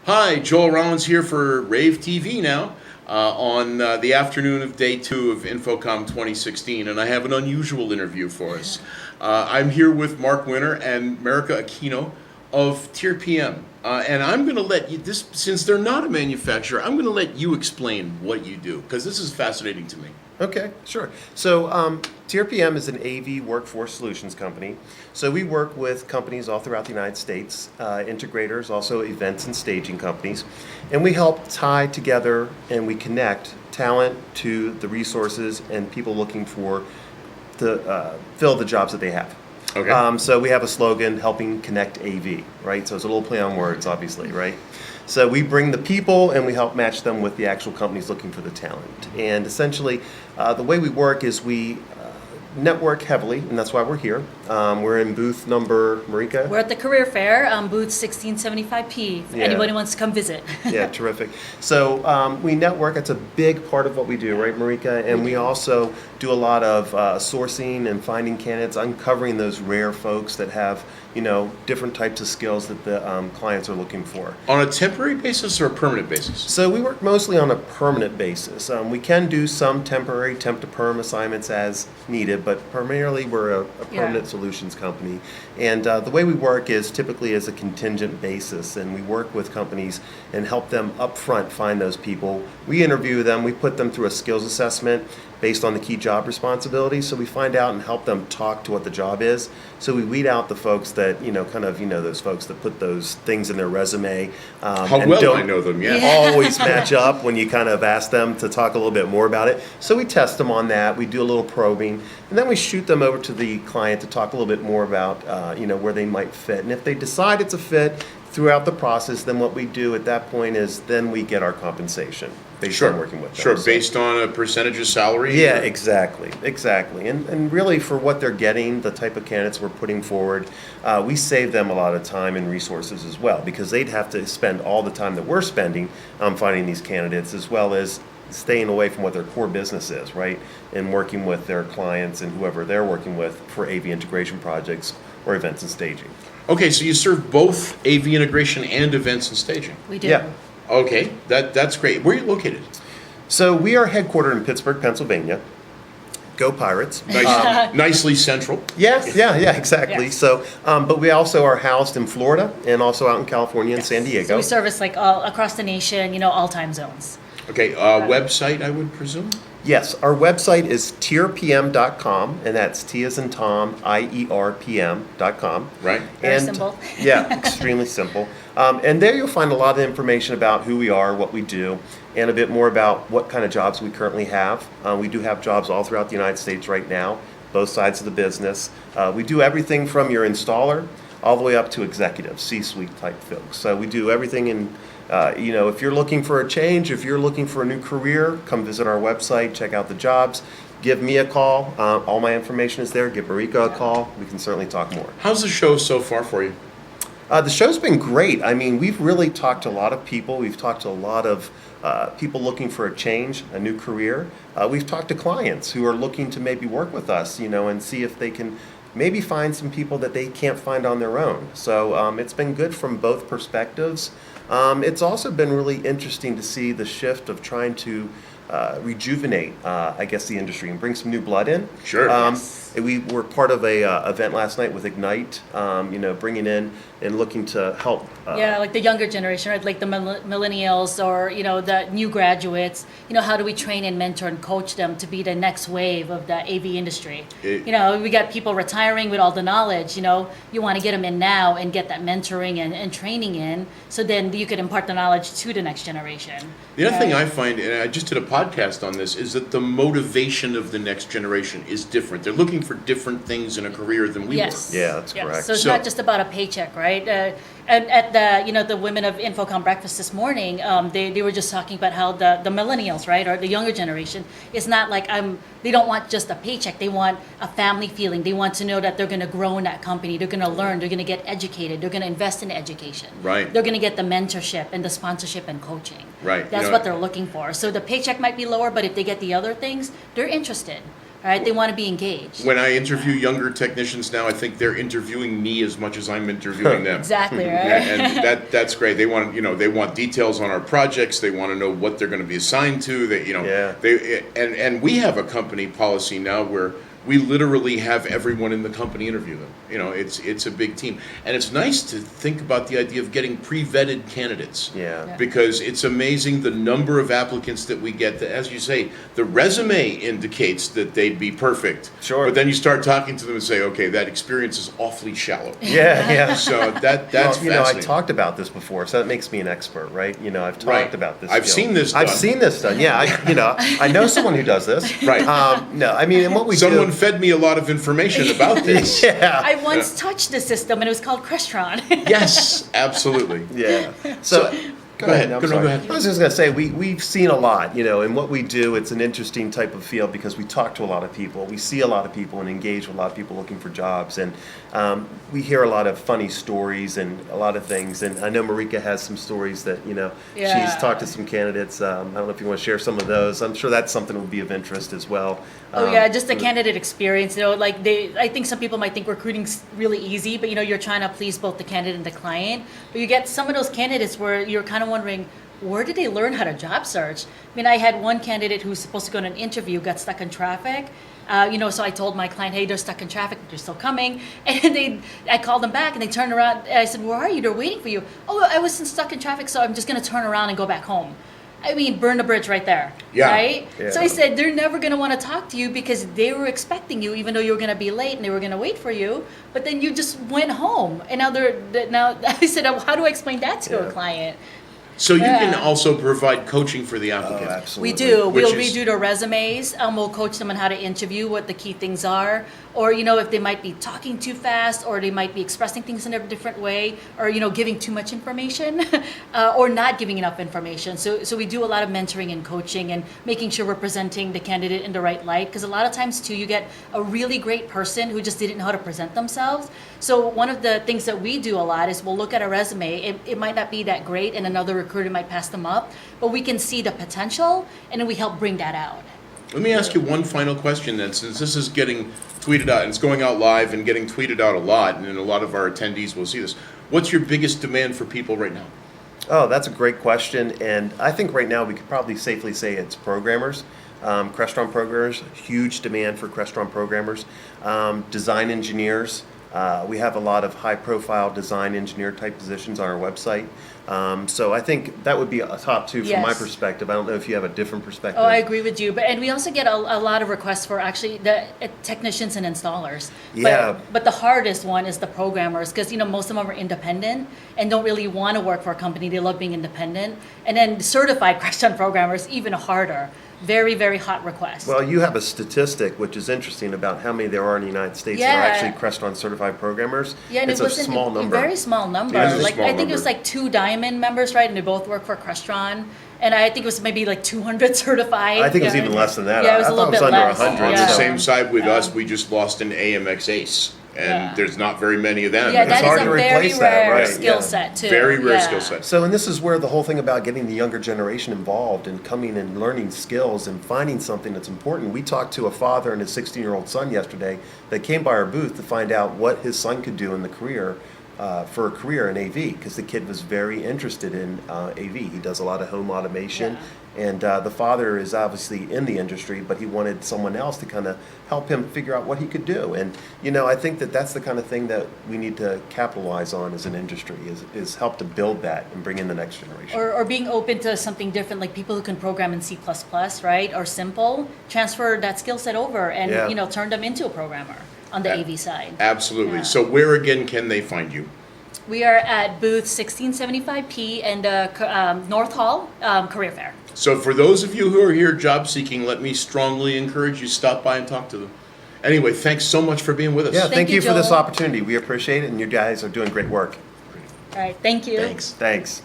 Hi, Joel Rollins here for Rave TV now on the afternoon of day 2 of InfoComm 2016, and I have an unusual interview for us. I'm here with Mark Winter and Marika Aquino of TierPM, and I'm going to let you, since they're not a manufacturer, I'm going to let you explain what you do, because this is fascinating to me. Okay, sure. So TierPM is an AV workforce solutions company. So we work with companies all throughout the United States, integrators, also events and staging companies, and we help tie together and we connect talent to the resources and people looking to fill the jobs that they have. Okay. So we have a slogan, helping connect AV, right? So it's a little play on words, obviously, right? So we bring the people and we help match them with the actual companies looking for the talent. And essentially, the way we work is we network heavily, and that's why we're here. We're in booth number, Marika? We're at the career fair, booth 1675P, if anybody wants to come visit. Yeah, terrific. So we network, that's a big part of what we do, right, Marika? And we also do a lot of sourcing and finding candidates, uncovering those rare folks that have, different types of skills that the clients are looking for. On a temporary basis or a permanent basis? So we work mostly on a permanent basis. We can do some temporary temp to perm assignments as needed, but primarily we're a permanent solutions company. And the way we work is typically as a contingent basis, and we work with companies and help them up front find those people. We interview them, we put them through a skills assessment based on the key job responsibilities, so we find out and help them talk to what the job is. So we weed out the folks that, those folks that put those things in their resume. How and well don't I know them, yeah. always match up when you kind of ask them to talk a little bit more about it. So we test them on that, we do a little probing, and then we shoot them over to the client to talk a little bit more about, where they might fit. And if they decide it's a fit throughout the process, then what we do at that point is then we get our compensation based on working with them. Sure, So- based on a percentage of salary? Yeah, exactly. And really for what they're getting, the type of candidates we're putting forward, we save them a lot of time and resources as well, because they'd have to spend all the time that we're spending finding these candidates, as well as staying away from what their core business is, right? And working with their clients and whoever they're working with for AV integration projects or events and staging. Okay, so you serve both AV integration and events and staging. We do. Yeah. Okay, that's great. Where are you located? So we are headquartered in Pittsburgh, Pennsylvania. Go Pirates. Nicely central. Yeah, exactly. Yes. So, but we also are housed in Florida and also out in California and San Diego. So we service all across the nation, all time zones. Okay, website, I would presume? Yes, our website is tierpm.com, and that's T as in Tom, IERPM.com. Right. Very And- simple. Yeah, extremely simple. And there you'll find a lot of information about who we are, what we do, and a bit more about what kind of jobs we currently have. We do have jobs all throughout the United States right now, both sides of the business. We do everything from your installer all the way up to executive, C-suite type folks. So we do everything in if you're looking for a change, if you're looking for a new career, come visit our website, check out the jobs, give me a call. All my information is there. Give Marika a call. We can certainly talk more. How's the show so far for you? The show's been great. I mean, we've really talked to a lot of people. We've talked to a lot of people looking for a change, a new career. We've talked to clients who are looking to maybe work with us, and see if they can maybe find some people that they can't find on their own. So it's been good from both perspectives. It's also been really interesting to see the shift of trying to rejuvenate, the industry and bring some new blood in. Sure. We were part of a event last night with Ignite, bringing in and looking to help. Like the younger generation, right? Like the millennials or, the new graduates. How do we train and mentor and coach them to be the next wave of the AV industry? We got people retiring with all the knowledge, you want to get them in now and get that mentoring and training in, so then you could impart the knowledge to the next generation. The other thing I find, and I just did a podcast on this, is that the motivation of the next generation is different. They're looking for different things in a career than we were. Yeah, that's correct. So it's not just about a paycheck, right? And at the Women of InfoComm breakfast this morning, they were just talking about how the millennials, right, or the younger generation, it's not like they don't want just a paycheck. They want a family feeling. They want to know that they're going to grow in that company. They're going to learn. They're going to get educated. They're going to invest in education. Right. They're going to get the mentorship and the sponsorship and coaching. Right. That's what they're looking for. So the paycheck might be lower, but if they get the other things, they're interested. All right, they want to be engaged. When I interview younger technicians now, I think they're interviewing me as much as I'm interviewing them. Exactly, right? And that's great. They want, they want details on our projects. They want to know what they're going to be assigned to. And we have a company policy now where we literally have everyone in the company interview them. It's a big team, and it's nice to think about the idea of getting pre-vetted candidates. Yeah. Because it's amazing the number of applicants that we get. That, as you say, the resume indicates that they'd be perfect. Sure. But then you start talking to them and say, okay, that experience is awfully shallow. Yeah. So that's Well, fascinating. I talked about this before, so that makes me an expert, right? I've talked Right. about this. I've skill. seen this done. I've seen this done. Yeah, I know someone who does this. Right. No, I mean, and what we Someone do. fed me a lot of information about this. Yeah. I once touched the system, and it was called Crestron. Yes, absolutely. Yeah. So, Go ahead. I'm Go sorry. ahead. I was just going to say, we've seen a lot, and what we do, it's an interesting type of field because we talk to a lot of people. We see a lot of people and engage with a lot of people looking for jobs. And we hear a lot of funny stories and a lot of things. And I know Marika has some stories that, Yeah. she's talked to some candidates. I don't know if you want to share some of those. I'm sure that's something that would be of interest as well. Oh yeah, just the candidate experience. I think some people might think recruiting's really easy, but you're trying to please both the candidate and the client. But you get some of those candidates where you're kind of wondering, where did they learn how to job search? I mean, I had one candidate who was supposed to go on an interview, got stuck in traffic. So I told my client, hey, they're stuck in traffic, they're still coming. And I called them back and they turned around and I said, where are you? They're waiting for you. Oh, I was stuck in traffic, so I'm just gonna turn around and go back home. I mean, burn the bridge right there, Yeah. right? Yeah. So I said, they're never going to want to talk to you because they were expecting you, even though you were going to be late and they were going to wait for you. But then you just went home. And now I said, how do I explain that to a Yeah. client? So you can Yeah. also provide coaching for the applicant. Absolutely. We do. Which We'll is- redo their resumes. We'll coach them on how to interview, what the key things are, or if they might be talking too fast, or they might be expressing things in a different way, or giving too much information, or not giving enough information. So we do a lot of mentoring and coaching, and making sure we're presenting the candidate in the right light. Because a lot of times too, you get a really great person who just didn't know how to present themselves. So one of the things that we do a lot is we'll look at a resume. It might not be that great, and another recruiter might pass them up, but we can see the potential, and then we help bring that out. Let me ask you one final question then, since this is getting tweeted out, and it's going out live and getting tweeted out a lot, and a lot of our attendees will see this. What's your biggest demand for people right now? Oh, that's a great question. And I think right now we could probably safely say it's programmers. Crestron programmers, huge demand for Crestron programmers. Design engineers. We have a lot of high-profile design engineer type positions on our website. So I think that would be a top two from my Yes. perspective. I don't know if you have a different perspective. Oh, I agree with you. And we also get a lot of requests for actually the technicians and installers. Yeah. But the hardest one is the programmers, because most of them are independent and don't really want to work for a company. They love being independent. And then certified Crestron programmers, even harder. Very, very hot request. Well, you have a statistic which is interesting about how many there are in the United States that Yeah. are actually Crestron certified programmers. Yeah, and it's it was a small number. A very small number. Yeah, it's a Like small I think it was number. like 2 Diamond members, right? And they both work for Crestron. And I think it was maybe like 200 certified. I think it was even less than that. Yeah, it was I a thought little it was bit under less. 100. On Yeah. the same side with Yeah. us, we just lost an AMX ace, and Yeah. there's not very many of them. Yeah, It's that hard is to a very replace that, rare right, skill yeah. set too. Very rare Yeah. skill set. So, and this is where the whole thing about getting the younger generation involved and coming and learning skills and finding something that's important. We talked to a father and his 16-year-old son yesterday that came by our booth to find out what his son could do in the career, for a career in AV, because the kid was very interested in AV. He does a lot of home automation. And the father is obviously in the industry, but he wanted someone else to kind of help him figure out what he could do. And, I think that that's the kind of thing that we need to capitalize on as an industry, is help to build that and bring in the next generation. Or being open to something different, like people who can program in C++, right? Or simple, transfer that skill set over and, Yeah. turn them into a programmer on the AV side. Absolutely. Yeah. So where again can they find you? We are at booth 1675P and North Hall Career Fair. So for those of you who are here job seeking, let me strongly encourage you stop by and talk to them. Anyway, thanks so much for being with us. Yeah, Thank thank you, you for this Joel. opportunity. We appreciate it, and you guys are doing great work. All right, thank you. Thanks. Thanks.